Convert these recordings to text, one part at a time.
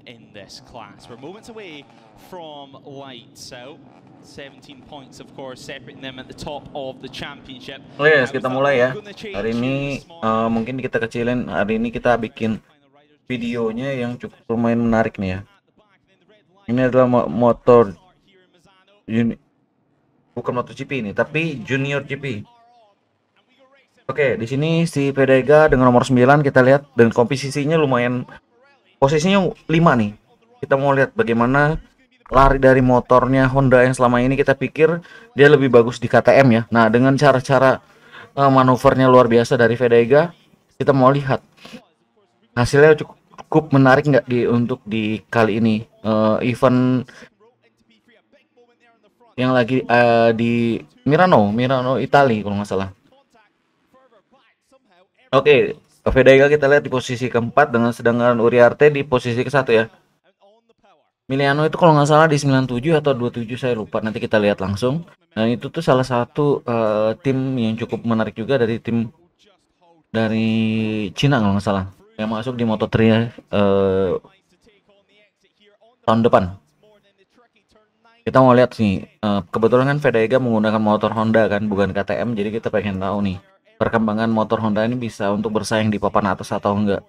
in this class. We're moments away from lights out. 17 points, of course, separating them at the top of the championship. Oke guys, kita mulai ya. Hari ini mungkin kita kecilin. Hari ini kita bikin videonya yang cukup lumayan menarik nih ya. Ini adalah motor bukan MotoGP ini, tapi Junior GP. Oke, di sini si Pedega dengan nomor 9 kita lihat, dan komposisinya lumayan, posisinya 5 nih. Kita mau lihat bagaimana lari dari motornya Honda yang selama ini kita pikir dia lebih bagus di KTM ya. Nah, dengan cara-cara manuvernya luar biasa dari Pedega, kita mau lihat hasilnya cukup menarik nggak untuk di kali ini event yang lagi di Milano Italia kalau nggak salah. Oke, Pedega kita lihat di posisi keempat, dengan sedangkan Uriarte di posisi ke-1 ya. Miliano itu kalau nggak salah di 97 atau 27, saya lupa, nanti kita lihat langsung. Nah, itu tuh salah satu tim yang cukup menarik juga dari tim dari Cina kalau nggak salah, yang masuk di Moto3 tahun depan. Kita mau lihat nih, kebetulan kan Pedega menggunakan motor Honda kan, bukan KTM, jadi kita pengen tahu nih perkembangan motor Honda ini bisa untuk bersaing di papan atas atau enggak.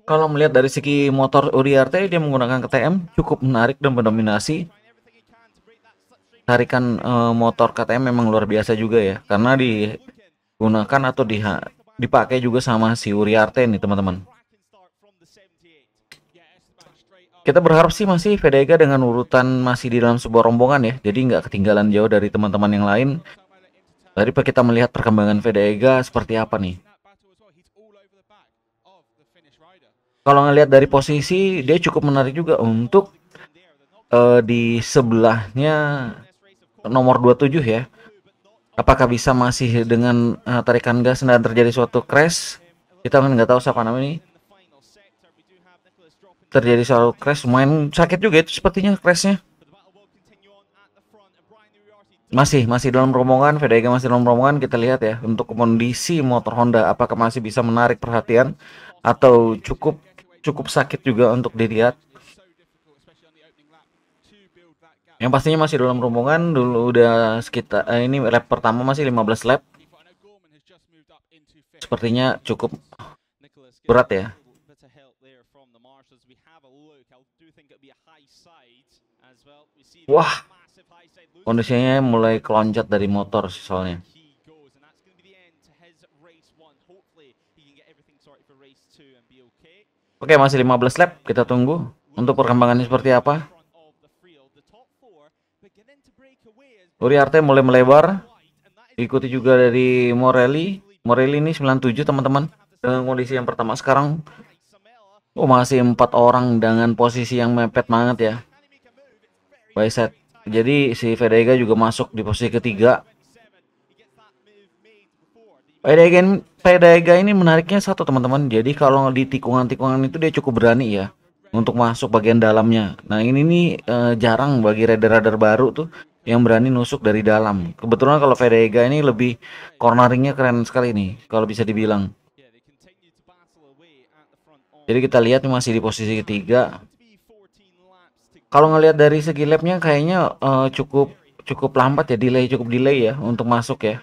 Kalau melihat dari segi motor Uriarte, dia menggunakan KTM cukup menarik dan mendominasi. Tarikan motor KTM memang luar biasa juga ya, karena digunakan atau dipakai juga sama si Uriarte nih teman-teman. Kita berharap sih masih Pedega dengan urutan masih di dalam sebuah rombongan ya, jadi nggak ketinggalan jauh dari teman-teman yang lain. Dari kita melihat perkembangan Pedega seperti apa nih. Kalau ngelihat dari posisi, dia cukup menarik juga untuk di sebelahnya nomor 27 ya. Apakah bisa masih dengan tarikan gas dan terjadi suatu crash? Kita kan nggak tahu siapa namanya ini. Terjadi suatu crash, lumayan sakit juga itu sepertinya crashnya. Masih dalam rombongan, Pedega masih dalam rombongan. Kita lihat ya untuk kondisi motor Honda, apakah masih bisa menarik perhatian atau cukup sakit juga untuk dilihat. Yang pastinya masih dalam rombongan dulu, udah sekitar ini lap pertama masih 15 lap. Sepertinya cukup berat ya. Wah, kondisinya mulai keloncat dari motor sih soalnya. Oke, masih 15 lap, kita tunggu untuk perkembangannya seperti apa. Uriarte mulai melebar, ikuti juga dari Morelli ini 97 teman-teman, dengan kondisi yang pertama sekarang. Masih 4 orang dengan posisi yang mepet banget ya. Set. Jadi si Pedega juga masuk di posisi ketiga. Pedega ini menariknya satu teman-teman. Jadi kalau di tikungan-tikungan itu dia cukup berani ya untuk masuk bagian dalamnya. Nah, ini nih jarang bagi rider-rider baru tuh yang berani nusuk dari dalam. Kebetulan kalau Pedega ini lebih corneringnya keren sekali nih kalau bisa dibilang. Jadi kita lihat masih di posisi ketiga. Kalau ngelihat dari segi lapnya kayaknya cukup lambat ya, cukup delay ya untuk masuk ya.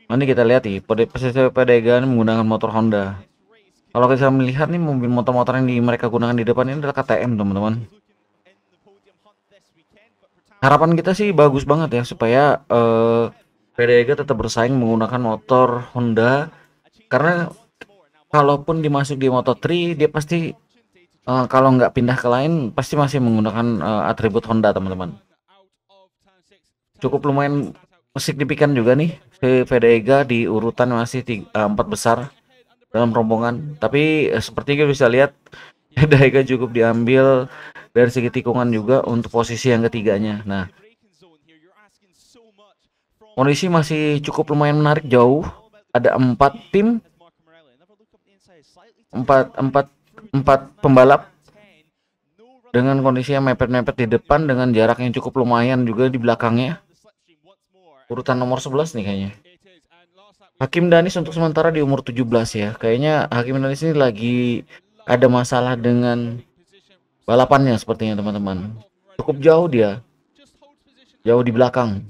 Nanti kita lihat nih posisi Pedega menggunakan motor Honda. Kalau kita melihat nih mobil motor-motor yang mereka gunakan di depan ini adalah KTM teman-teman. Harapan kita sih bagus banget ya supaya Pedega tetap bersaing menggunakan motor Honda, karena kalaupun dimasuk di Moto3 dia pasti kalau nggak pindah ke lain pasti masih menggunakan atribut Honda teman-teman. Cukup lumayan signifikan juga nih Pedega di urutan masih 4 besar dalam rombongan. Tapi seperti kita bisa lihat Pedega cukup diambil dari segi tikungan juga untuk posisi yang ketiganya. Nah, kondisi masih cukup lumayan menarik, jauh. Ada 4 tim, 4 pembalap dengan kondisi yang mepet-mepet di depan, dengan jarak yang cukup lumayan juga di belakangnya. Urutan nomor 11 nih kayaknya. Hakim Danis untuk sementara di umur 17 ya. Kayaknya Hakim Danis ini lagi ada masalah dengan balapannya sepertinya teman-teman. Cukup jauh dia, jauh di belakang.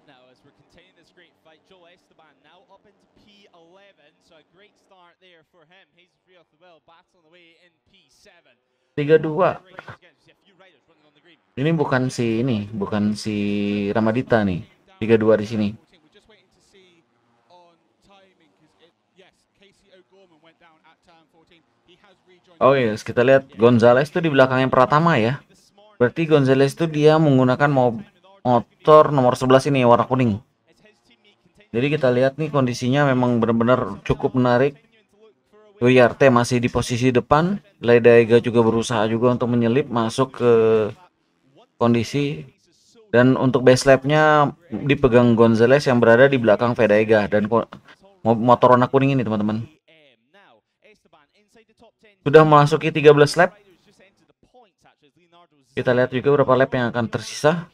Now, as we're continuing this great fight, Joel Esteban now up into P11, so a great start there for him. He's real well battling away in P7. 32. Great race again. We see a few riders running on the green. Ini bukan si ini, bukan si Ramadita nih. 32 di sini. We're just waiting to see on timing because yes, Casey O'Gorman went down at turn 14. He has rejoined. Oh yes, kita lihat Gonzales tuh di belakang yang Pratama ya. Berarti Gonzales tuh dia menggunakan motor nomor 11 ini warna kuning. Jadi kita lihat nih kondisinya memang benar-benar cukup menarik. Uriarte masih di posisi depan, Ledaega juga berusaha juga untuk menyelip masuk ke kondisi, dan untuk base lapnya dipegang Gonzales yang berada di belakang Vedaega dan motor warna kuning ini teman-teman. Sudah memasuki 13 lap. Kita lihat juga berapa lap yang akan tersisa.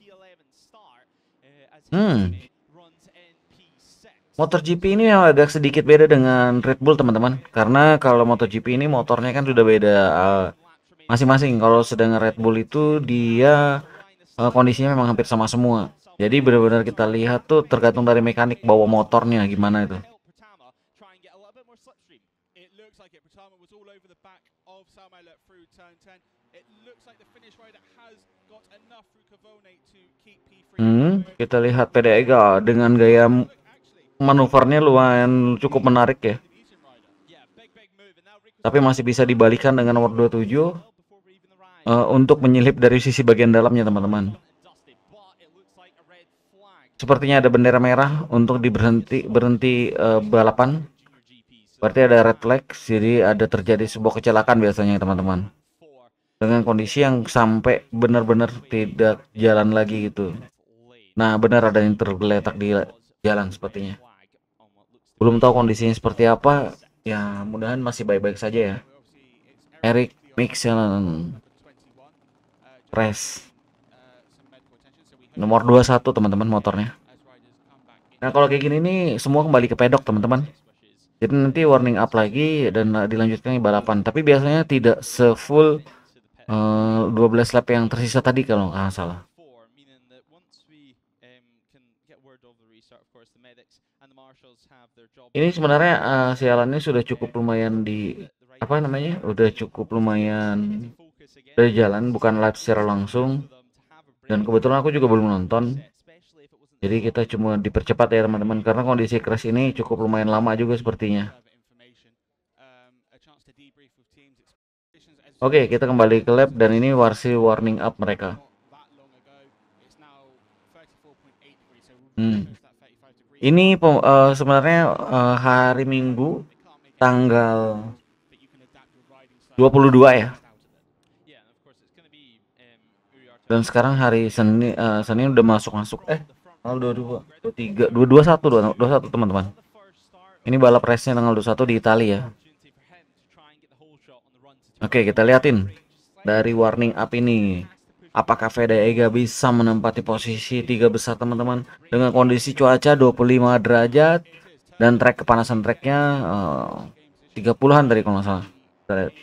MotoGP ini agak sedikit beda dengan Red Bull teman-teman, karena kalau MotoGP ini motornya kan sudah beda masing-masing. Kalau sedang Red Bull itu dia kondisinya memang hampir sama semua. Jadi benar-benar kita lihat tuh tergantung dari mekanik bawa motornya gimana itu. Kita lihat Pedega dengan gaya manuvernya lumayan cukup menarik ya. Tapi masih bisa dibalikan dengan nomor 27 untuk menyelip dari sisi bagian dalamnya teman-teman. Sepertinya ada bendera merah untuk berhenti balapan. Berarti ada red flag, jadi ada terjadi sebuah kecelakaan biasanya teman-teman. Dengan kondisi yang sampai benar-benar tidak jalan lagi gitu. Nah benar ada yang tergeletak di jalan sepertinya. Belum tahu kondisinya seperti apa. Ya mudahan masih baik-baik saja ya. Eric Mixon Press nomor 21 teman-teman motornya. Nah kalau kayak gini nih semua kembali ke pedok teman-teman. Jadi nanti warning up lagi dan dilanjutkan balapan. Tapi biasanya tidak sefull 12 lap yang tersisa tadi kalau nggak salah. Ini sebenarnya sialannya sudah cukup lumayan apa namanya? Udah cukup lumayan dari jalan, bukan live secara langsung. Dan kebetulan aku juga belum nonton. Jadi kita cuma dipercepat ya teman-teman, karena kondisi crash ini cukup lumayan lama juga sepertinya. Oke, kita kembali ke lab dan ini warning up mereka. Ini sebenarnya hari Minggu tanggal 22 ya. Dan sekarang hari Senin udah masuk tanggal 22, 23, 21 teman-teman. Ini balap race-nya tanggal 21 di Italia. Oke, kita liatin dari warning up ini. Apakah Vedaega bisa menempati posisi 3 besar teman-teman dengan kondisi cuaca 25 derajat dan trek kepanasan treknya 30-an tadi kalau nggak salah. Kita lihat.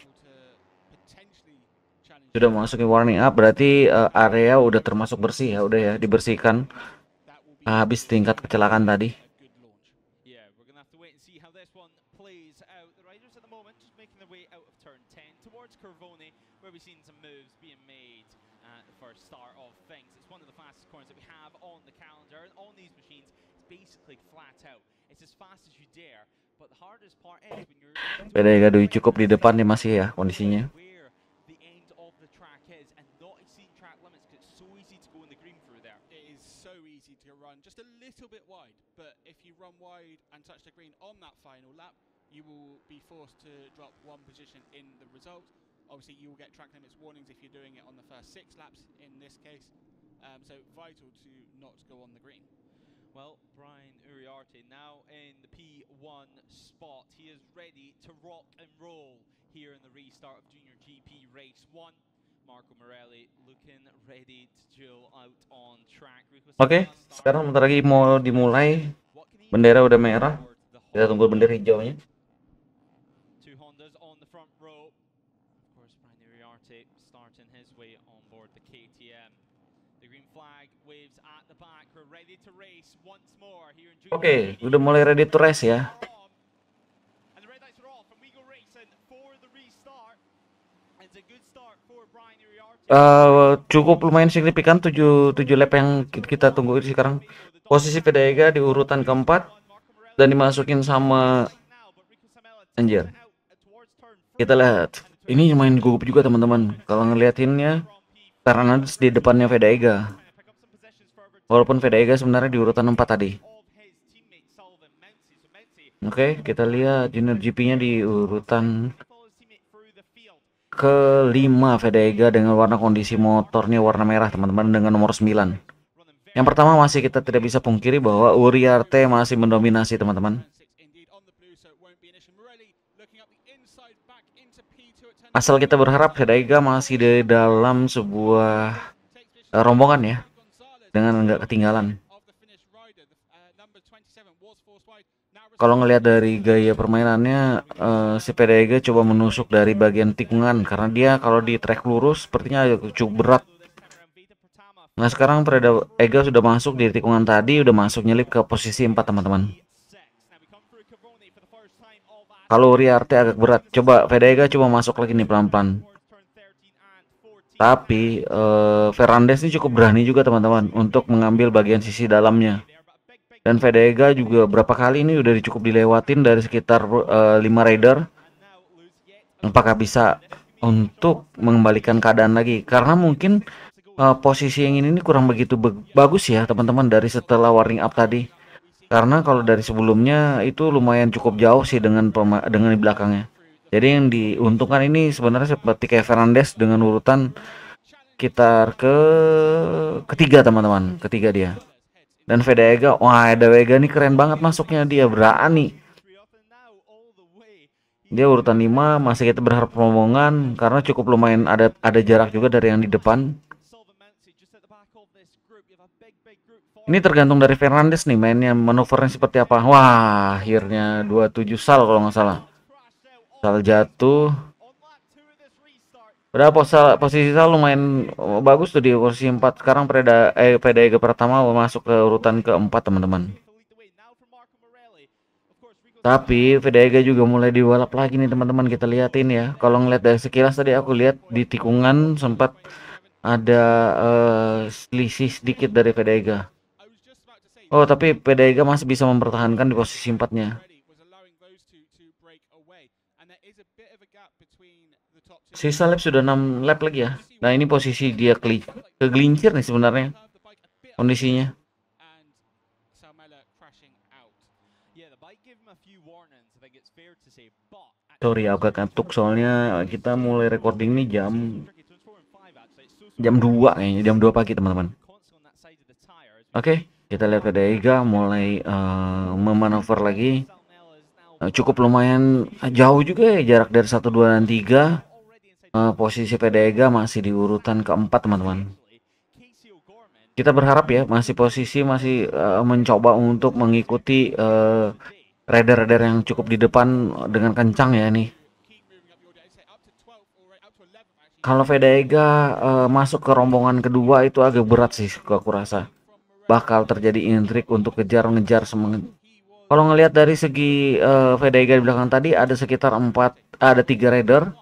Sudah memasuki warning up, berarti area udah termasuk bersih ya, udah ya dibersihkan habis tingkat kecelakaan tadi. Pedega cukup di depan nih masih ya kondisinya. Just a little bit wide, but if you run wide and touch the green on that final lap, you will be forced to drop one position in the result. Obviously, you will get track limits warnings if you're doing it on the first 6 laps in this case. So vital to not go on the green. Well, Brian Uriarte now in the P1 spot. He is ready to rock and roll here in the restart of Junior GP Race 1. Oke, sekarang bentar lagi mau dimulai. Bendera udah merah. Kita tunggu bendera hijaunya. Oke, udah mulai ready to race ya. Cukup lumayan signifikan 7 lap yang kita tunggu sekarang. Posisi Pedega di urutan keempat dan dimasukin sama anjir. Kita lihat. Ini lumayan gugup juga teman-teman. Kalau ngeliatinnya karena di depannya Pedega. Walaupun Pedega sebenarnya di urutan 4 tadi. Oke, kita lihat Junior GP-nya di urutan kelima Pedega dengan warna kondisi motornya warna merah teman-teman dengan nomor 9. Yang pertama masih kita tidak bisa pungkiri bahwa Uriarte masih mendominasi teman-teman. Asal kita berharap Pedega masih di dalam sebuah rombongan ya, dengan nggak ketinggalan. Kalau ngelihat dari gaya permainannya, si Pedega coba menusuk dari bagian tikungan karena dia kalau di trek lurus sepertinya cukup berat. Nah sekarang Pedega sudah masuk di tikungan tadi, udah masuk nyelip ke posisi 4 teman-teman. Kalau Uriarte agak berat, coba Pedega coba masuk lagi nih pelan-pelan. Tapi Fernandez ini cukup berani juga teman-teman untuk mengambil bagian sisi dalamnya. Dan Pedega juga berapa kali ini udah cukup dilewatin dari sekitar 5 rider. Apakah bisa untuk mengembalikan keadaan lagi? Karena mungkin posisi yang ini kurang begitu bagus ya teman-teman dari setelah warning up tadi. Karena kalau dari sebelumnya itu lumayan cukup jauh sih dengan di belakangnya. Jadi yang diuntungkan ini sebenarnya seperti kayak Fernandez dengan urutan sekitar ketiga teman-teman, ketiga dia. Dan Pedega, wah Pedega nih keren banget masuknya, dia berani. Dia urutan 5, masih kita berharap rombongan karena cukup lumayan ada jarak juga dari yang di depan. Ini tergantung dari Fernandez nih mainnya, manuvernya seperti apa. Wah, akhirnya 27 sal kalau nggak salah. Sal jatuh. Udah posisi Sal lumayan bagus tuh di posisi 4. Sekarang Pedega pertama masuk ke urutan keempat teman-teman. Tapi Pedega juga mulai dibalap lagi nih teman-teman, kita liatin ya. Kalau ngeliat dari sekilas tadi aku lihat di tikungan sempat ada selisih sedikit dari Pedega. Oh tapi Pedega masih bisa mempertahankan di posisi 4-nya. Sisa lap sudah 6 lap lagi ya. Nah ini posisi dia kegelincir nih sebenarnya kondisinya. Sorry agak ngantuk soalnya kita mulai recording nih jam 2 kayaknya, jam 2 pagi teman-teman. Oke, kita lihat Pedega mulai memanuver lagi. Cukup lumayan jauh juga ya jarak dari 1, 2, dan 3. Posisi Pedega masih di urutan keempat teman-teman. Kita berharap ya masih mencoba untuk mengikuti rider-rider yang cukup di depan dengan kencang ya nih. Kalau Pedega masuk ke rombongan kedua itu agak berat sih aku rasa. Bakal terjadi intrik untuk ngejar semangat. Kalau ngelihat dari segi Pedega di belakang tadi ada sekitar 3 rider.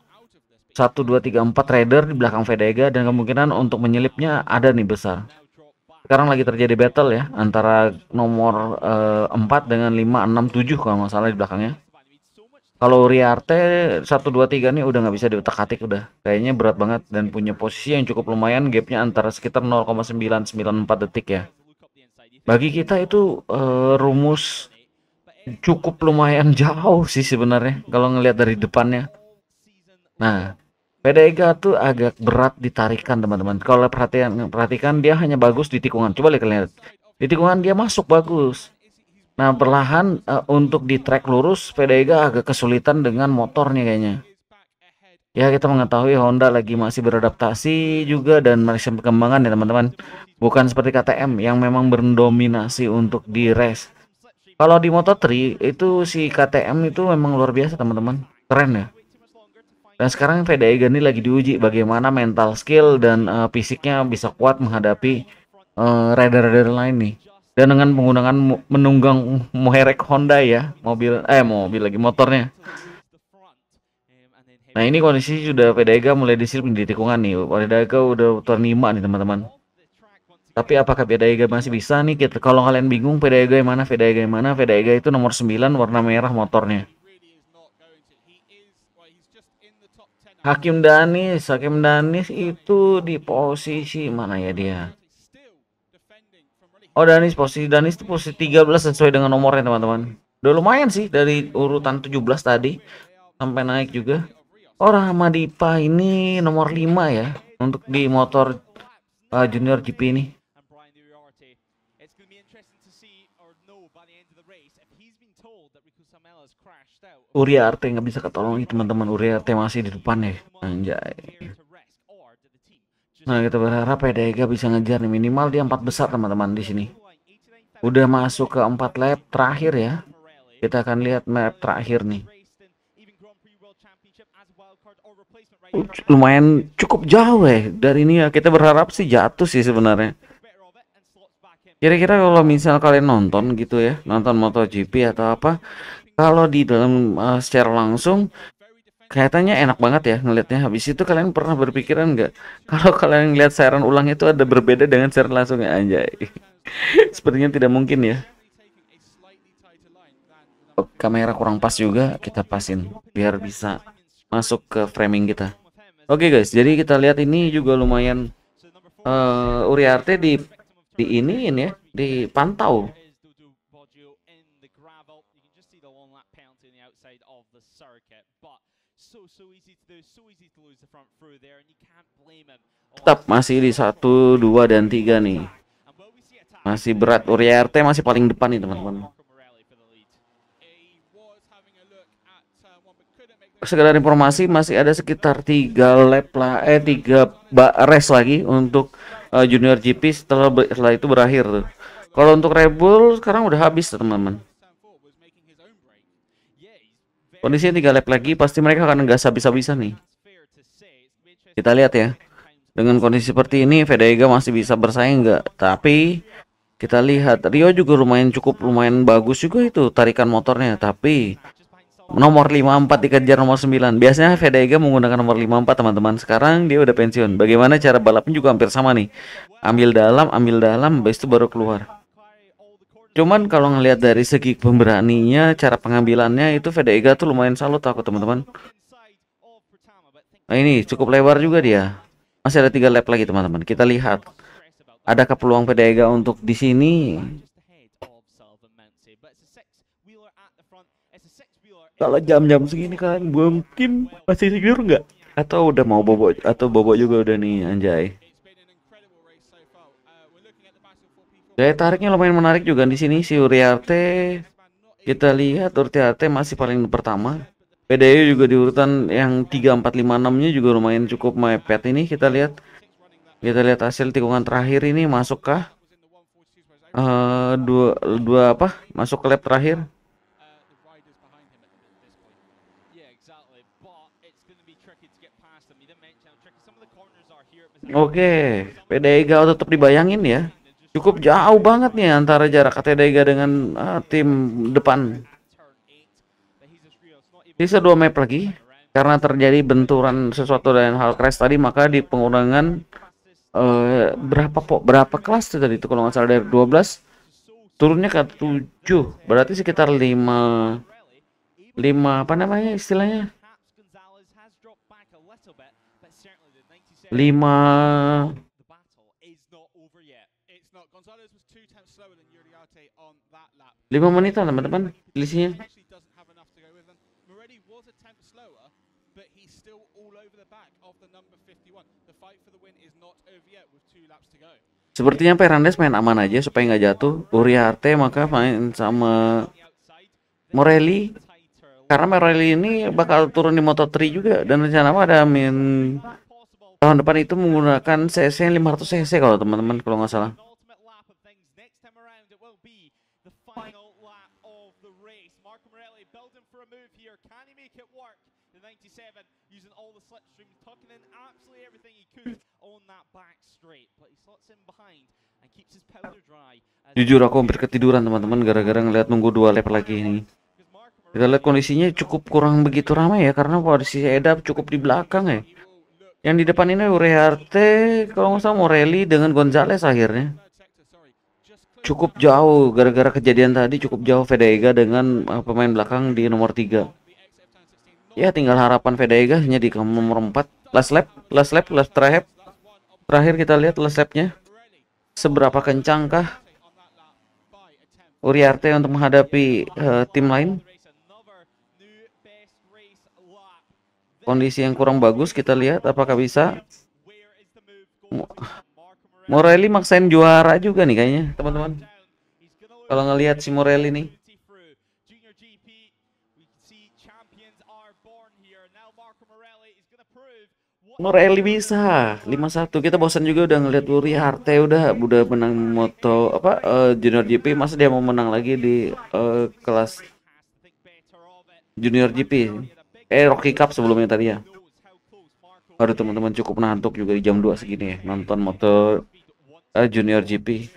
1, 2, 3, 4 rider di belakang Pedega dan kemungkinan untuk menyelipnya ada nih besar. Sekarang lagi terjadi battle ya antara nomor 4 dengan 5, 6, 7 kalau nggak salah di belakangnya. Kalau Uriarte 1, 2, 3 nih udah nggak bisa diutak-atik, udah kayaknya berat banget dan punya posisi yang cukup lumayan, gapnya antara sekitar 0,994 detik ya. Bagi kita itu rumus cukup lumayan jauh sih sebenarnya kalau ngelihat dari depannya. Nah Pedega tuh agak berat ditarikan teman-teman. Kalau perhatikan dia hanya bagus di tikungan. Coba lihat di tikungan dia masuk bagus. Nah perlahan untuk di trek lurus Pedega agak kesulitan dengan motornya kayaknya. Ya, kita mengetahui Honda lagi masih beradaptasi juga dan masih perkembangan ya teman-teman. Bukan seperti KTM yang memang mendominasi untuk di race. Kalau di Moto3 itu si KTM itu memang luar biasa teman-teman. Keren ya. Dan sekarang Vega ini lagi diuji bagaimana mental skill dan fisiknya bisa kuat menghadapi rider-rider lain nih. Dan dengan menggunakan menunggang merek Honda ya, mobil lagi motornya. Nah ini kondisi sudah Vega mulai disiplin di tikungan nih. Vega udah turn 5 nih teman-teman. Tapi apakah Vega masih bisa nih? Kalau kalian bingung Vega yang mana, Vega yang mana, Vega itu nomor 9 warna merah motornya. Hakim Danis itu di posisi mana ya dia? Oh posisi Danis itu posisi 13 sesuai dengan nomornya teman-teman. Udah lumayan sih dari urutan 17 tadi sampai naik juga. Oh Rahmadipa ini nomor 5 ya untuk di motor junior GP ini. Uriarte nggak bisa ketolong nih teman-teman. Uriarte masih di depan ya. Anjay. Nah kita berharap Vega bisa ngejar nih, minimal dia 4 besar teman-teman di sini. Udah masuk ke 4 lap terakhir ya. Kita akan lihat map terakhir nih. Lumayan cukup jauh ya dari ini ya. Kita berharap sih jatuh sih sebenarnya. Kira-kira kalau misal kalian nonton gitu ya, nonton MotoGP atau apa, kalau di dalam secara langsung kelihatannya enak banget ya ngelihatnya. Habis itu kalian pernah berpikiran nggak kalau kalian lihat siaran ulang itu ada berbeda dengan siaran langsungnya, anjay? Sepertinya tidak mungkin ya. Kamera kurang pas juga, kita pasin biar bisa masuk ke framing kita. Oke guys, jadi kita lihat ini juga lumayan Uriarte iniin ya, dipantau. Tetap masih di 1, 2, dan 3 nih. Masih berat. Uriarte masih paling depan nih teman-teman. Sekedar informasi, masih ada sekitar 3 lap lah, 3 race lagi untuk junior GP setelah itu berakhir tuh. Kalau untuk Red Bull sekarang udah habis teman-teman. Kondisinya 3 lap lagi, pasti mereka akan gas habis-habisan nih. Kita lihat ya. Dengan kondisi seperti ini, Vega masih bisa bersaing nggak? Tapi kita lihat Rio juga lumayan bagus juga itu tarikan motornya. Tapi nomor 54 dikejar nomor 9. Biasanya Vega menggunakan nomor 54 teman-teman. Sekarang dia udah pensiun. Bagaimana cara balapnya juga hampir sama nih. Ambil dalam, habis itu baru keluar. Cuman kalau ngelihat dari segi pemberaninya, cara pengambilannya itu Vega tuh lumayan salut aku teman-teman. Nah ini cukup lebar juga dia. Masih ada 3 lap lagi teman-teman. Kita lihat adakah peluang Vega untuk di sini. Kalau jam-jam segini kalian mungkin masih tidur nggak? Atau udah mau bobo? Atau bobo juga udah nih, anjay. Daya tariknya lumayan menarik juga di sini si Uriarte. Kita lihat Uriarte masih paling pertama. PDU juga di urutan yang 3, 4, 5, 6-nya juga lumayan cukup mepet ini. Kita lihat hasil tikungan terakhir ini masukkah dua apa? Masuk ke lap terakhir. Oke, Vega tetap dibayangin ya. Cukup jauh banget nih antara jarak Vega dengan tim depan. Sisa 2 map lagi. Karena terjadi benturan sesuatu dan hal crash tadi, maka di pengurangan berapa kelas tadi itu kalau nggak salah dari 12 turunnya ke 7. Berarti sekitar 5 apa namanya istilahnya? 5 menitan teman-teman selisihnya. Sepertinya Fernandez main aman aja supaya nggak jatuh. Uriarte maka main sama Morelli. Karena Morelli ini bakal turun di Moto3 juga, dan rencana ada tahun depan itu menggunakan CC 500 cc kalau teman-teman, kalau nggak salah. Jujur aku hampir ketiduran teman-teman gara-gara ngeliat nunggu 2 lap lagi ini. Kita lihat kondisinya cukup kurang begitu ramai ya, karena posisi Edap cukup di belakang ya. Yang di depan ini Uriarte, kalau nggak salah Morelli dengan Gonzales akhirnya. Cukup jauh gara-gara kejadian tadi, cukup jauh Vedega dengan pemain belakang di nomor 3. Ya tinggal harapan Vedega hanya di nomor 4. Last lap terakhir kita lihat last lapnya. Seberapa kencangkah Uriarte untuk menghadapi tim lain? Kondisi yang kurang bagus, kita lihat apakah bisa. Morelli maksain juara juga nih kayaknya teman-teman. Kalau ngelihat si Morelli nih. Morelli bisa 5-1. Kita bosan juga udah ngelihat Uriarte udah menang moto Junior GP, masa dia mau menang lagi di kelas Junior GP. Rocky Cup sebelumnya tadi ya. Aduh teman-teman, cukup ngantuk juga di jam 2 segini ya nonton moto Junior GP.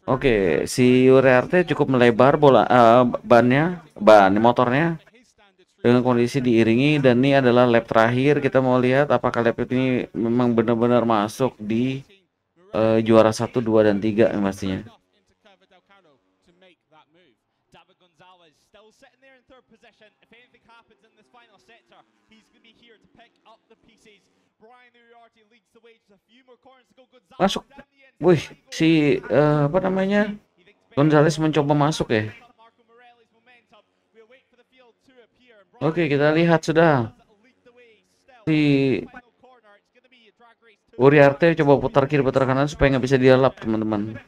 Oke, si Uriarte cukup melebar ban motornya dengan kondisi diiringi, dan ini adalah lap terakhir. Kita mau lihat apakah lap ini memang benar-benar masuk di juara 1, 2, dan 3 yang pastinya. Masuk. Wih, si Gonzales mencoba masuk ya. Oke, kita lihat sudah si Uriarte coba putar kiri putar kanan supaya nggak bisa dia lap teman-teman.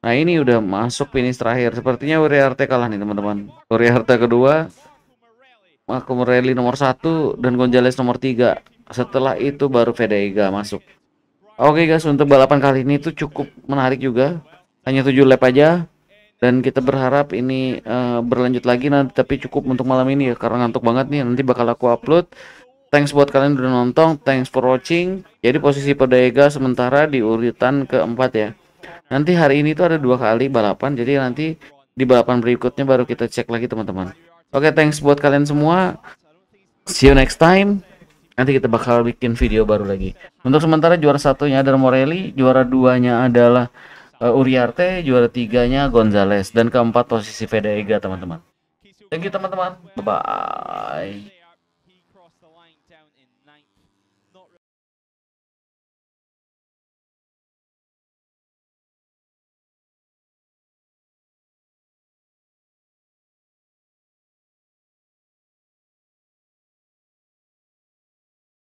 Nah ini udah masuk finish terakhir. Sepertinya Uriarte kalah nih teman-teman. Uriarte kedua, Morelli nomor 1, dan Gonzales nomor 3. Setelah itu baru Vedega masuk. Oke guys, untuk balapan kali ini tuh cukup menarik juga. Hanya 7 lap aja. Dan kita berharap ini berlanjut lagi nanti, tapi cukup untuk malam ini ya, karena ngantuk banget nih. Nanti bakal aku upload. Thanks buat kalian udah nonton, thanks for watching. Jadi posisi Vedega sementara di urutan keempat ya. Nanti hari ini tuh ada 2 kali balapan, jadi nanti di balapan berikutnya baru kita cek lagi teman-teman. Oke, thanks buat kalian semua. See you next time. Nanti kita bakal bikin video baru lagi. Untuk sementara juara 1-nya adalah Morelli, juara 2-nya adalah Uriarte, juara 3-nya Gonzales, dan keempat posisi Vedega teman-teman. Thank you teman-teman. Bye bye.